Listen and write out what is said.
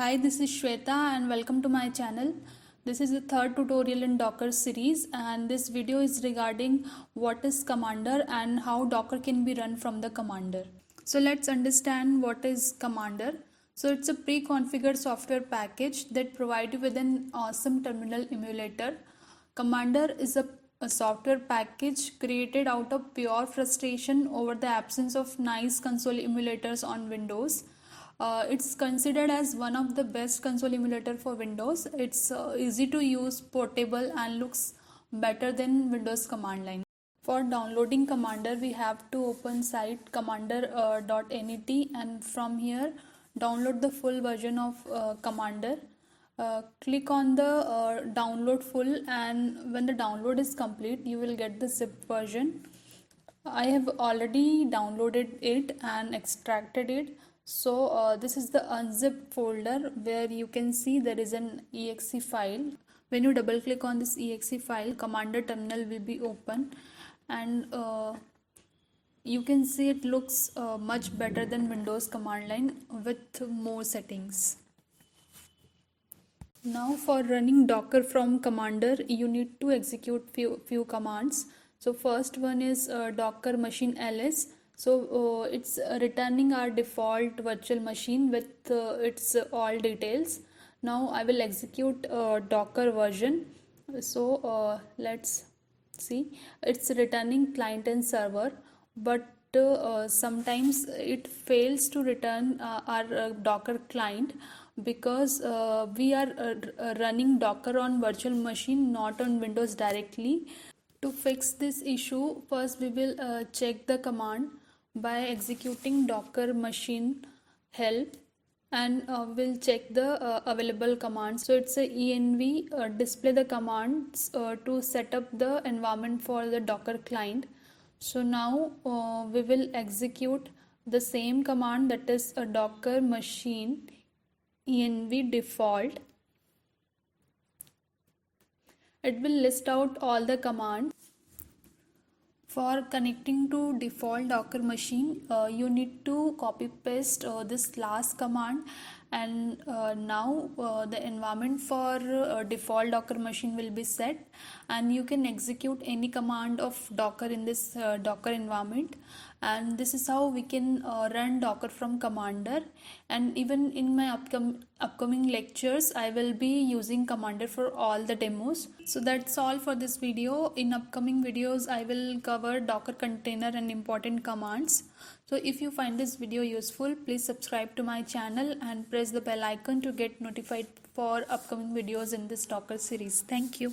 Hi, this is Shweta and welcome to my channel. This is the third tutorial in Docker series, and this video is regarding what is Commander and how Docker can be run from the Commander. So let's understand what is Commander. So it's a pre-configured software package that provides you with an awesome terminal emulator. Commander is a software package created out of pure frustration over the absence of nice console emulators on Windows. It's considered as one of the best console emulator for Windows. It's easy to use, portable, and looks better than Windows command line. For downloading Commander, we have to open site commander.net and from here download the full version of Commander. Click on the download full, and when the download is complete you will get the zip version. I have already downloaded it and extracted it. So this is the unzipped folder where you can see there is an exe file. When you double click on this exe file, Commander terminal will be open, and you can see it looks much better than Windows command line with more settings. Now for running Docker from Commander, you need to execute few commands. So first one is docker machine ls. So it's returning our default virtual machine with its all details. Now I will execute docker version. So let's see, it's returning client and server, but sometimes it fails to return our docker client because we are running Docker on virtual machine, not on Windows directly. To fix this issue, first we will check the command by executing docker machine help, and we'll check the available commands. So it's a env display the commands to set up the environment for the Docker client. So now we will execute the same command, that is a docker machine env default. It will list out all the commands. For connecting to default Docker machine, you need to copy paste this last command, and now the environment for default Docker machine will be set, and you can execute any command of Docker in this Docker environment. And this is how we can run Docker from Commander. And even in my upcoming lectures I will be using Commander for all the demos. So that's all for this video. In upcoming videos I will cover Docker container and important commands. So if you find this video useful, please subscribe to my channel and press the bell icon to get notified for upcoming videos in this Docker series. Thank you.